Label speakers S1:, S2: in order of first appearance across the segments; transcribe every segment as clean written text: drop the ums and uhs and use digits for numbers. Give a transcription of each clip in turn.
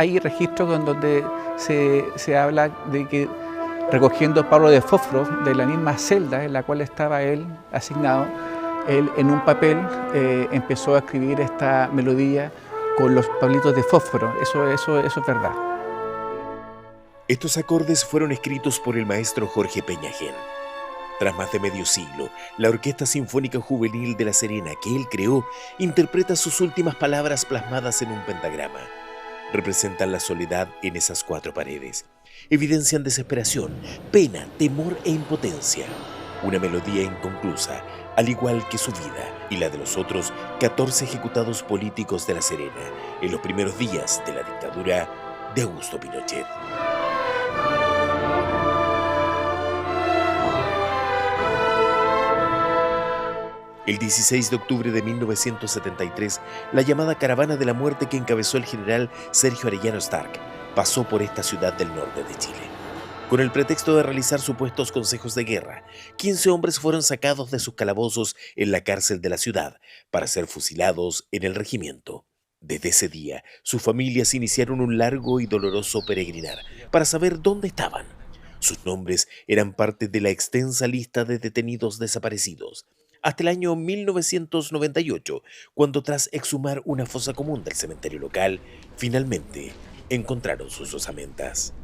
S1: hay registros en donde se habla de que recogiendo palo de fósforo de la misma celda en la cual estaba él asignado, él en un papel empezó a escribir esta melodía con los palitos de fósforo. Eso es verdad.
S2: Estos acordes fueron escritos por el maestro Jorge Peñagén. Tras más de medio siglo, la Orquesta Sinfónica Juvenil de La Serena que él creó interpreta sus últimas palabras plasmadas en un pentagrama. Representan la soledad en esas 4 paredes. Evidencian desesperación, pena, temor e impotencia. Una melodía inconclusa, al igual que su vida y la de los otros 14 ejecutados políticos de La Serena en los primeros días de la dictadura de Augusto Pinochet. El 16 de octubre de 1973, la llamada Caravana de la Muerte que encabezó el general Sergio Arellano Stark pasó por esta ciudad del norte de Chile. Con el pretexto de realizar supuestos consejos de guerra, 15 hombres fueron sacados de sus calabozos en la cárcel de la ciudad para ser fusilados en el regimiento. Desde ese día, sus familias iniciaron un largo y doloroso peregrinar para saber dónde estaban. Sus nombres eran parte de la extensa lista de detenidos desaparecidos, hasta el año 1998, cuando tras exhumar una fosa común del cementerio local, finalmente encontraron sus osamentas.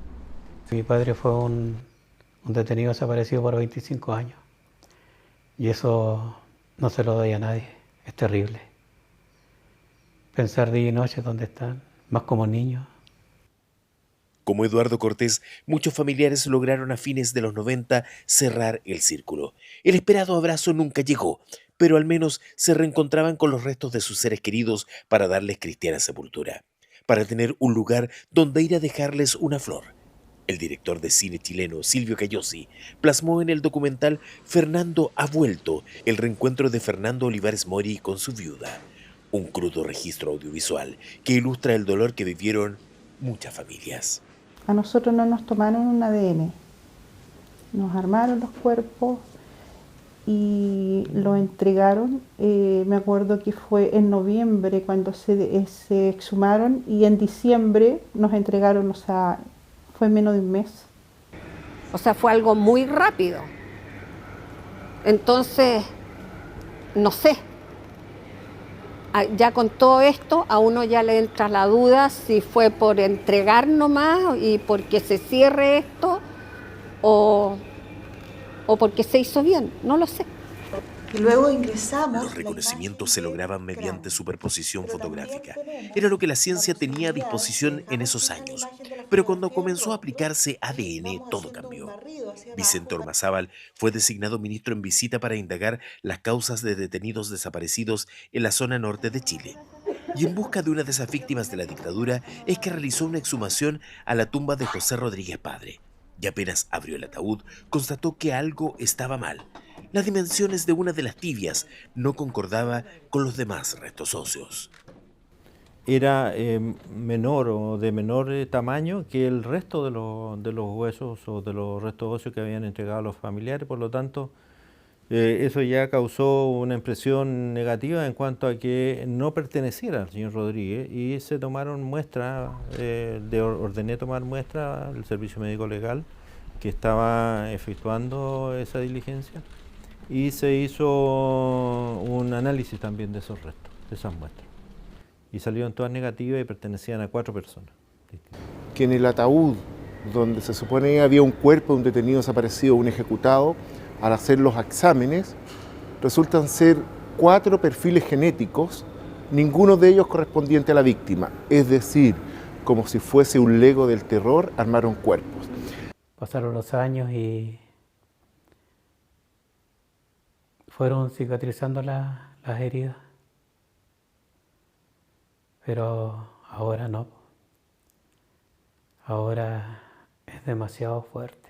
S3: Mi padre fue un detenido desaparecido por 25 años y eso no se lo doy a nadie, es terrible. Pensar día y noche dónde están, más como niños.
S2: Como Eduardo Cortés, muchos familiares lograron a fines de los 90 cerrar el círculo. El esperado abrazo nunca llegó, pero al menos se reencontraban con los restos de sus seres queridos para darles cristiana sepultura, para tener un lugar donde ir a dejarles una flor. El director de cine chileno Silvio Cayosi plasmó en el documental Fernando ha vuelto el reencuentro de Fernando Olivares Mori con su viuda, un crudo registro audiovisual que ilustra el dolor que vivieron muchas familias.
S4: A nosotros no nos tomaron un ADN, nos armaron los cuerpos y lo entregaron. Me acuerdo que fue en noviembre cuando se exhumaron y en diciembre nos entregaron, o sea, fue menos de un mes.
S5: O sea, fue algo muy rápido. Entonces, no sé. Ya con todo esto, a uno ya le entra la duda si fue por entregar nomás y porque se cierre esto o porque se hizo bien, no lo sé.
S6: Y luego ingresamos.
S2: Los reconocimientos se lograban mediante superposición fotográfica. Era lo que la ciencia tenía a disposición en esos años. Pero cuando comenzó a aplicarse ADN, todo cambió. Vicente Ormazábal fue designado ministro en visita para indagar las causas de detenidos desaparecidos en la zona norte de Chile. Y en busca de una de esas víctimas de la dictadura es que realizó una exhumación a la tumba de José Rodríguez Padre. Y apenas abrió el ataúd, constató que algo estaba mal. Las dimensiones de una de las tibias no concordaba con los demás restos óseos.
S7: Era menor o de menor tamaño que el resto de los huesos o de los restos óseos que habían entregado a los familiares, por lo tanto eso ya causó una impresión negativa en cuanto a que no perteneciera al señor Rodríguez y se tomaron muestras, ordené tomar muestras al Servicio Médico Legal que estaba efectuando esa diligencia y se hizo un análisis también de esos restos, de esas muestras. Y salieron todas negativas y pertenecían a 4 personas.
S8: Que en el ataúd, donde se supone había un cuerpo de un detenido desaparecido, un ejecutado, al hacer los exámenes, resultan ser 4 perfiles genéticos, ninguno de ellos correspondiente a la víctima. Es decir, como si fuese un Lego del terror, armaron cuerpos.
S3: Pasaron los años y fueron cicatrizando las heridas. Pero ahora no. Ahora es demasiado fuerte.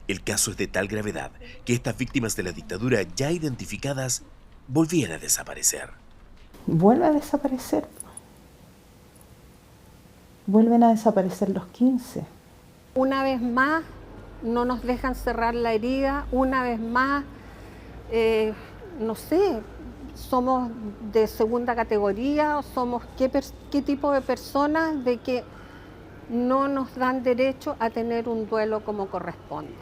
S2: El caso es de tal gravedad que estas víctimas de la dictadura ya identificadas volvían a desaparecer.
S4: Vuelve a desaparecer. Vuelven a desaparecer los 15.
S5: Una vez más no nos dejan cerrar la herida, una vez más, no sé, somos de segunda categoría, o somos qué tipo de personas, de que no nos dan derecho a tener un duelo como corresponde.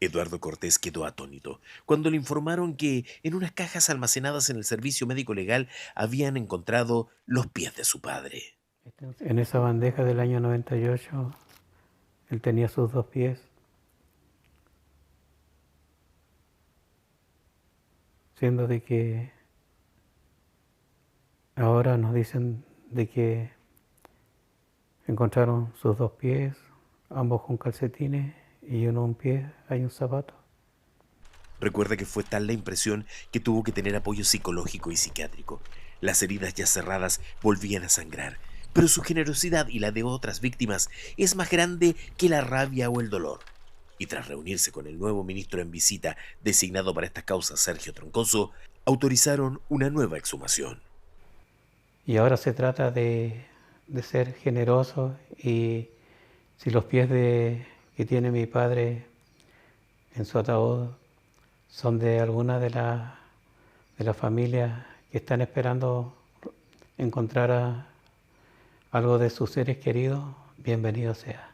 S2: Eduardo Cortés quedó atónito cuando le informaron que en unas cajas almacenadas en el servicio médico legal habían encontrado los pies de su padre.
S3: En esa bandeja del año 98, él tenía sus 2 pies. Siendo de que ahora nos dicen de que encontraron sus 2 pies, ambos con calcetines, y en un pie hay un zapato.
S2: Recuerda que fue tal la impresión que tuvo que tener apoyo psicológico y psiquiátrico. Las heridas ya cerradas volvían a sangrar, pero su generosidad y la de otras víctimas es más grande que la rabia o el dolor. Y tras reunirse con el nuevo ministro en visita designado para estas causas, Sergio Troncoso, autorizaron una nueva exhumación.
S3: Y ahora se trata de ser generoso, y si los pies que tiene mi padre en su ataúd son de alguna de las familias que están esperando encontrar algo de sus seres queridos, bienvenido sea.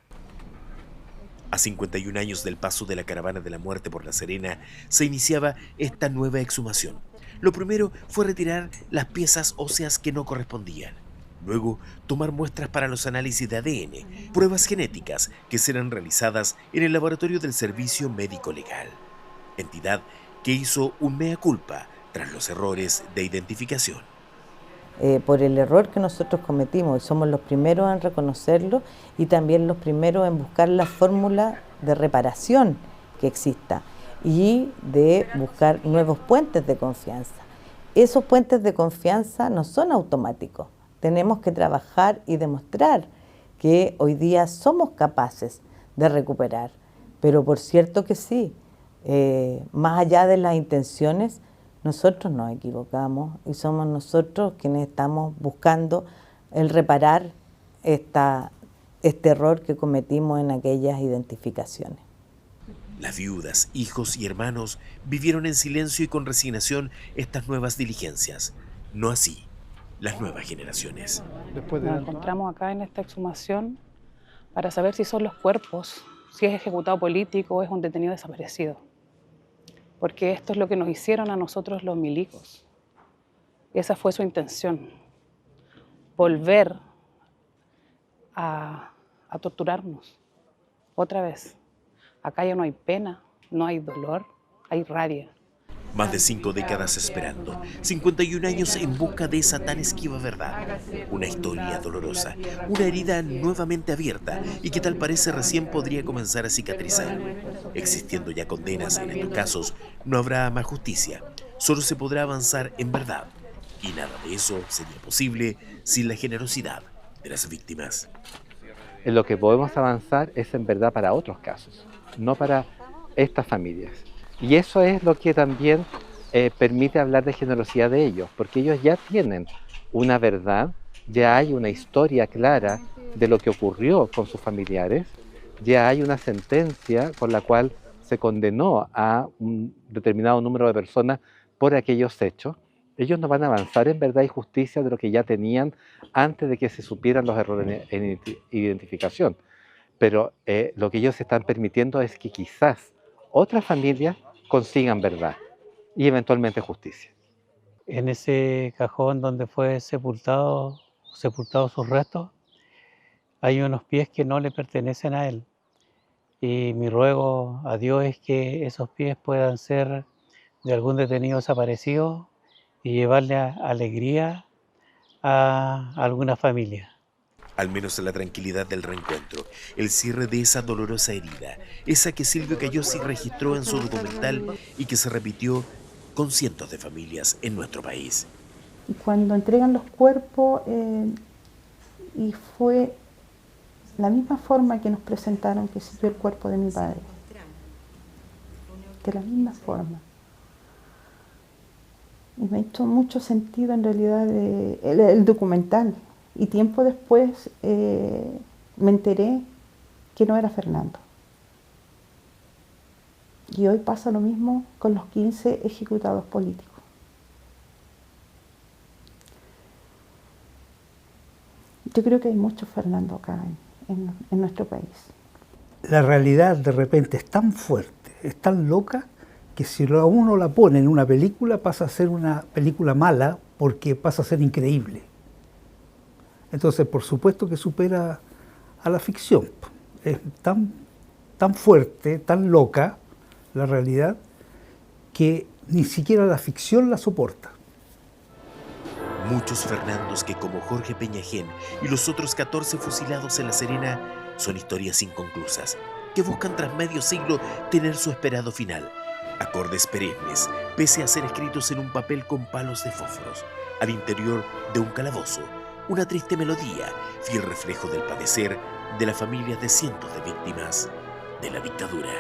S2: A 51 años del paso de la Caravana de la Muerte por La Serena, se iniciaba esta nueva exhumación. Lo primero fue retirar las piezas óseas que no correspondían. Luego, tomar muestras para los análisis de ADN, pruebas genéticas que serán realizadas en el laboratorio del Servicio Médico Legal, entidad que hizo un mea culpa tras los errores de identificación.
S9: Por el error que nosotros cometimos, y somos los primeros en reconocerlo y también los primeros en buscar la fórmula de reparación que exista y de buscar nuevos puentes de confianza. Esos puentes de confianza no son automáticos. Tenemos que trabajar y demostrar que hoy día somos capaces de recuperar. Pero por cierto que sí, más allá de las intenciones, nosotros nos equivocamos y somos nosotros quienes estamos buscando el reparar este error que cometimos en aquellas identificaciones.
S2: Las viudas, hijos y hermanos vivieron en silencio y con resignación estas nuevas diligencias. No así las nuevas generaciones.
S10: Nos encontramos acá en esta exhumación para saber si son los cuerpos, si es ejecutado político o es un detenido desaparecido. Porque esto es lo que nos hicieron a nosotros los milicos. Esa fue su intención, volver a torturarnos otra vez. Acá ya no hay pena, no hay dolor, hay rabia.
S2: Más de 5 décadas esperando, 51 años en busca de esa tan esquiva verdad. Una historia dolorosa, una herida nuevamente abierta y que tal parece recién podría comenzar a cicatrizar. Existiendo ya condenas en estos casos, no habrá más justicia. Solo se podrá avanzar en verdad. Y nada de eso sería posible sin la generosidad de las víctimas.
S11: En lo que podemos avanzar es en verdad para otros casos, no para estas familias. Y eso es lo que también permite hablar de generosidad de ellos, porque ellos ya tienen una verdad, ya hay una historia clara de lo que ocurrió con sus familiares, ya hay una sentencia con la cual se condenó a un determinado número de personas por aquellos hechos. Ellos no van a avanzar en verdad y justicia de lo que ya tenían antes de que se supieran los errores en identificación. Pero lo que ellos están permitiendo es que quizás otras familias consigan verdad y eventualmente justicia.
S3: En ese cajón donde fue sepultados sus restos, hay unos pies que no le pertenecen a él. Y mi ruego a Dios es que esos pies puedan ser de algún detenido desaparecido y llevarle alegría a alguna familia.
S2: Al menos la tranquilidad del reencuentro, el cierre de esa dolorosa herida, esa que Silvio Cayosi registró en su documental y que se repitió con cientos de familias en nuestro país.
S4: Y cuando entregan los cuerpos, y fue la misma forma que nos presentaron que siguió el cuerpo de mi padre. De la misma forma. Y me hizo mucho sentido en realidad el documental. Y tiempo después me enteré que no era Fernando. Y hoy pasa lo mismo con los 15 ejecutados políticos. Yo creo que hay muchos Fernando acá en nuestro país.
S12: La realidad de repente es tan fuerte, es tan loca, que si a uno la pone en una película pasa a ser una película mala porque pasa a ser increíble. Entonces, por supuesto que supera a la ficción. Es tan fuerte, tan loca la realidad, que ni siquiera la ficción la soporta.
S2: Muchos Fernandos que, como Jorge Peñajén y los otros 14 fusilados en La Serena, son historias inconclusas, que buscan tras medio siglo tener su esperado final. Acordes perennes, pese a ser escritos en un papel con palos de fósforos, al interior de un calabozo, una triste melodía, fiel reflejo del padecer de las familias de cientos de víctimas de la dictadura.